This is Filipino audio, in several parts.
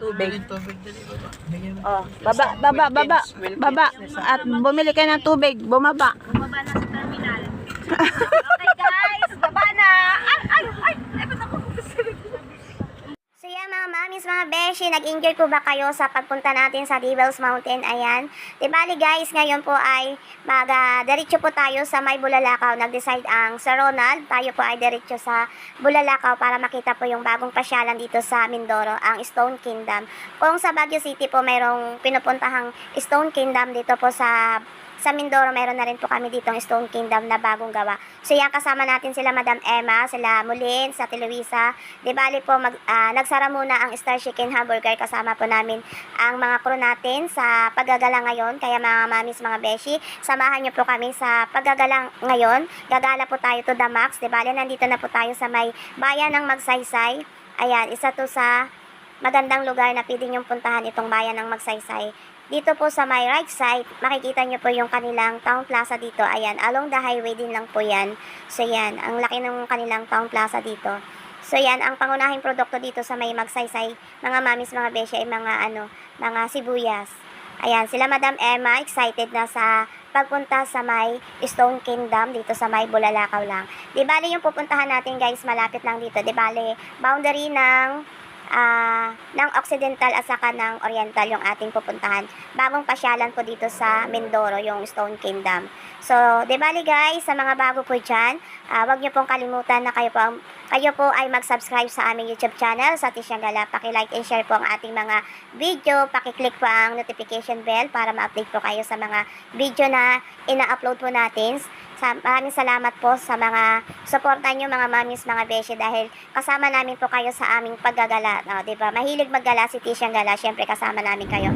Tubig. Oh, baba. At bumili kayo ng tubig, bumaba. Bumaba na sa terminal. Okay guys, baba na. Ay, ba't ako? So yan mga mamis, mga beshi, nag-enjoy po ba kayo sa pagpunta natin sa Devil's Mountain? Ayan. Di bali guys, ngayon po ay diretso po tayo sa May Bulalakaw. Nag-decide ang Sir Ronald, tayo po ay diretso sa Bulalakaw para makita po yung bagong pasyalan dito sa Mindoro, ang Stone Kingdom. Kung sa Baguio City po mayroong pinupuntahang Stone Kingdom, dito po sa Mindoro, mayroon na rin po kami ditong Stone Kingdom na bagong gawa. So yan, kasama natin sila Madam Emma, sila Mulin, sa Luisa. Di bali po, nagsara muna ang Star Chicken Hamburger. Kasama po namin ang mga crew natin sa paggagala ngayon. Kaya mga mamis, mga beshi, samahan nyo po kami sa paggagala ngayon. Gagala po tayo to the max. Di bali, nandito na po tayo sa may bayan ng Magsaysay. Ayan, isa to sa magandang lugar na pwede nyong puntahan itong bayan ng Magsaysay. Dito po sa my right side, makikita nyo po yung kanilang town plaza dito. Ayan, along the highway din lang po yan. So yan, ang laki ng kanilang town plaza dito. So yan, ang pangunahing produkto dito sa may Magsaysay, mga mamis, mga beshi, ay mga sibuyas. Ayan, sila Madam Emma, excited na sa pagpunta sa may Stone Kingdom dito sa may Bulalakaw lang. Di bali yung pupuntahan natin guys, malapit lang dito. Di bali, boundary ng Occidental at saka ng Oriental yung ating pupuntahan. Bagong pasyalan po dito sa Mindoro, yung Stone Kingdom. So, di bali guys, sa mga bago po dyan, wag nyo pong kalimutan na kayo po ay mag-subscribe sa aming YouTube channel, sa Tisyang Gala. Paki-like and share po ang ating mga video. Paki-click po ang notification bell para ma-update po kayo sa mga video na ina-upload po natin. Maraming salamat po sa mga suporta nyo mga mamis, mga beshi, dahil kasama namin po kayo sa aming paggagala. No, diba? Mahilig maggala si Tisyang Gala, syempre kasama namin kayo.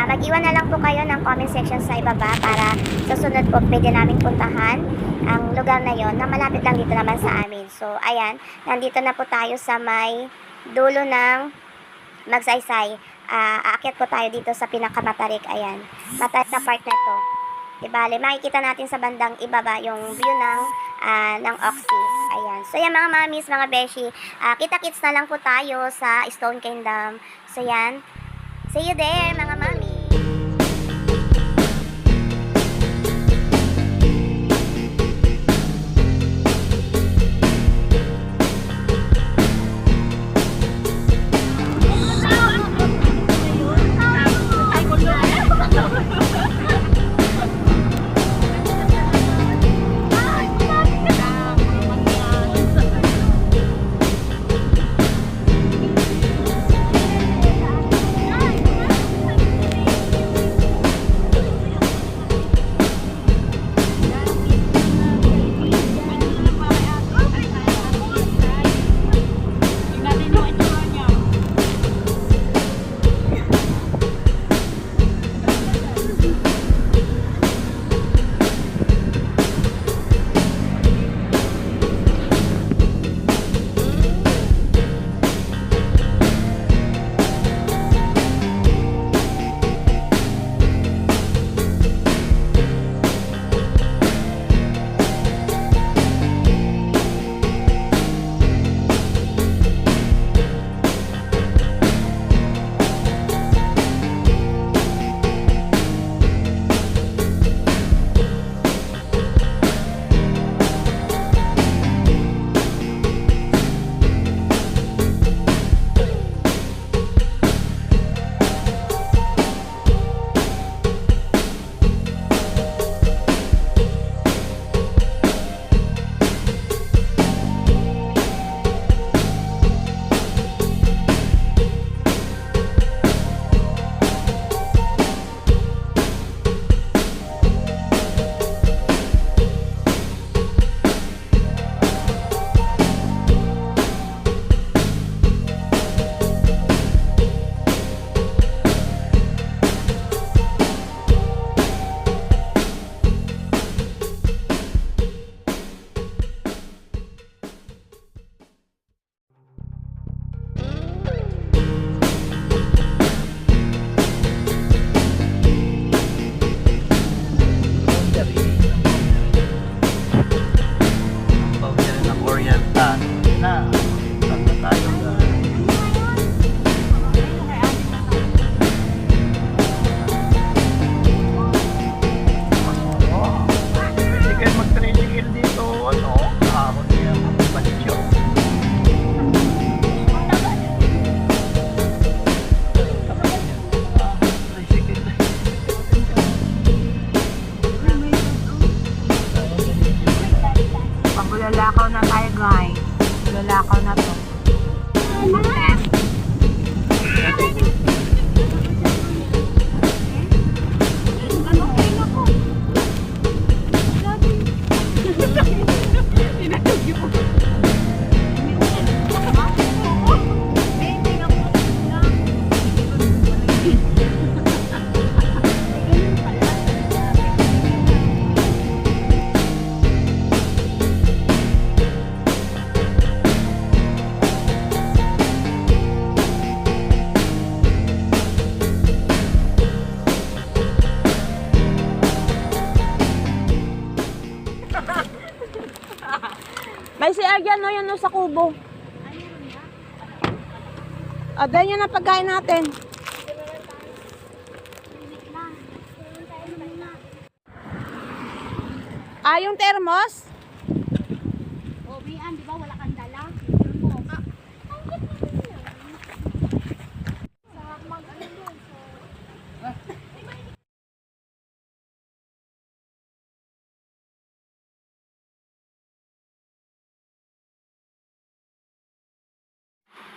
Mag-iwan na lang po kayo ng comment section sa ibaba para susunod po pwede namin puntahan ang lugar na yon na malapit lang dito naman sa amin. So, ayan, nandito na po tayo sa may dulo ng Magsaysay. Aakyat po tayo dito sa pinakamatarik. Ayan, mataas na part na to. Ibale, makikita natin sa bandang ibaba yung view ng Oxy. Ayan. So, yan mga mamis, mga beshi. Kita-kits na lang po tayo sa Stone Kingdom. So, yan. See you there, mga mami. Lalakaw na to. May si Aryan no, yan no, sa kubo. Dahil yan ang pagkain natin. Yung thermos? O, Bian, di ba wala kang dala?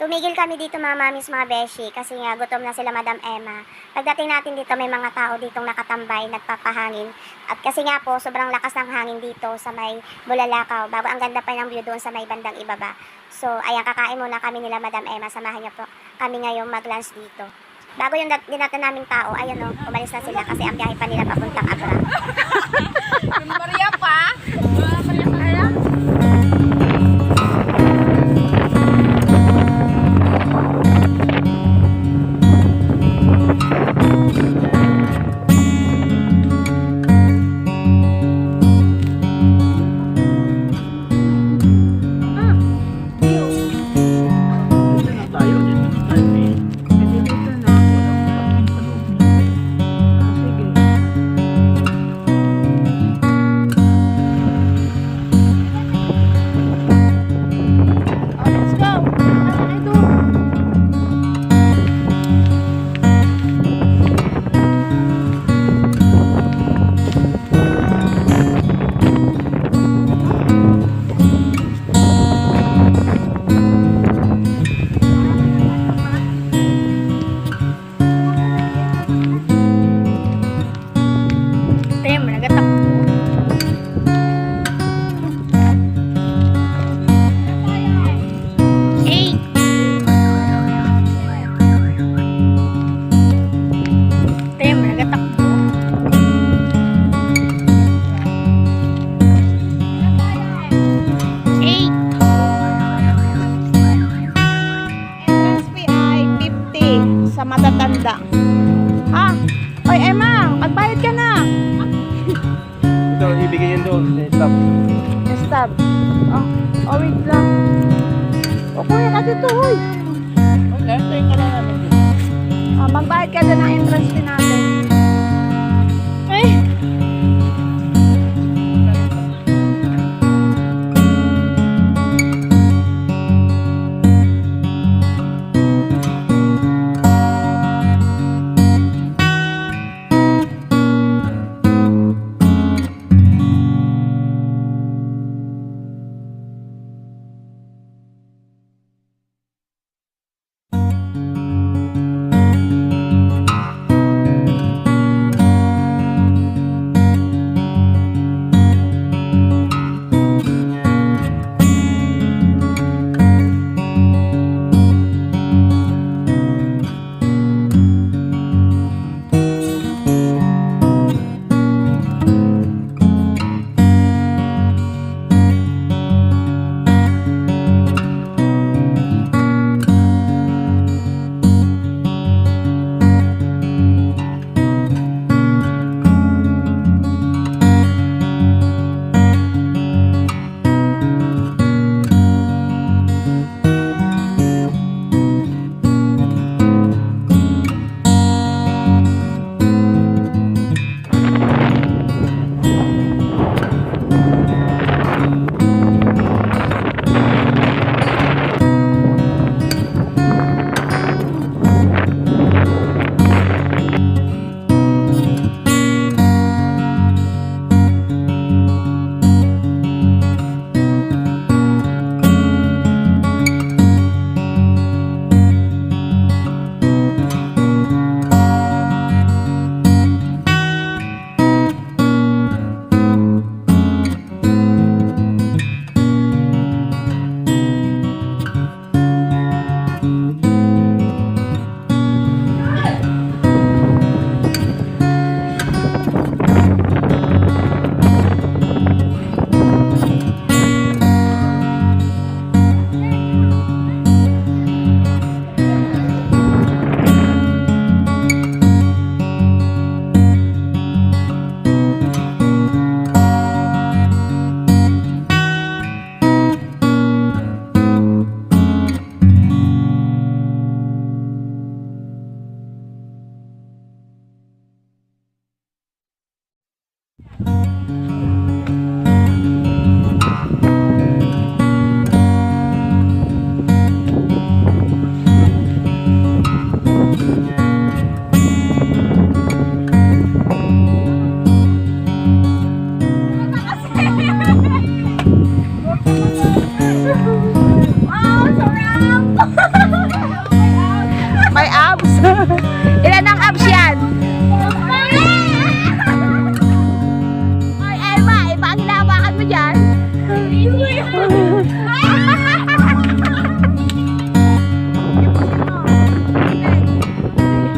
Tumigil kami dito mga mamis, mga beshi, kasi nga gutom na sila Madam Emma. Pagdating natin dito, may mga tao ditong nakatambay, nagpapahangin. At kasi nga po, sobrang lakas ng hangin dito sa may Bulalakaw. Bago ang ganda pa ng view doon sa may bandang ibaba. So, ayan, kakain muna kami nila Madam Emma. Samahan niyo po kami ngayong mag-lunch dito. Bago yung dinatan naming tao, ayan o, umalis na sila kasi ang biyahe pa nila papuntang Abra. Maria pa? Sa matatanda. Oy Emma, magbayad ka na. Ito, ibigay yun doon. Stop. Stop. Wait lang. Kuya, kasi ito, hoy. Okay, tayo ka lang namin. Magbayad ka na ng entrance fee natin. Ay.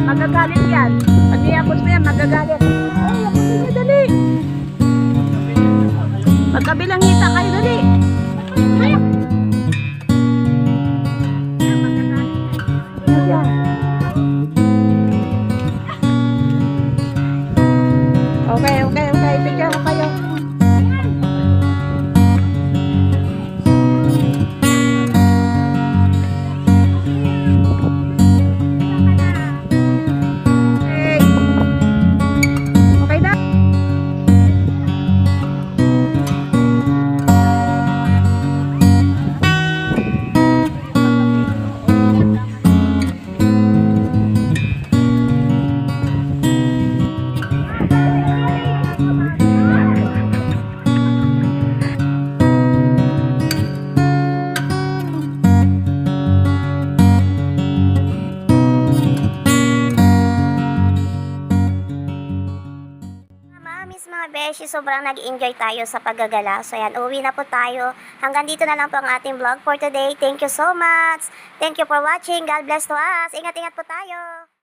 Magagalit yan. Pag iyapos mo yan, magagalit. Ay, yapos niya, dali. Magkabilang hita kayo, dali. Okay, okay, okay. Picture ko kayo. Okay. Okay na? Mamis, mga beshi, sobrang nag-enjoy tayo sa paggagala. So yan, uwi na po tayo. Hanggang dito na lang po ang ating vlog for today. Thank you so much. Thank you for watching. God bless to us. Ingat-ingat po tayo.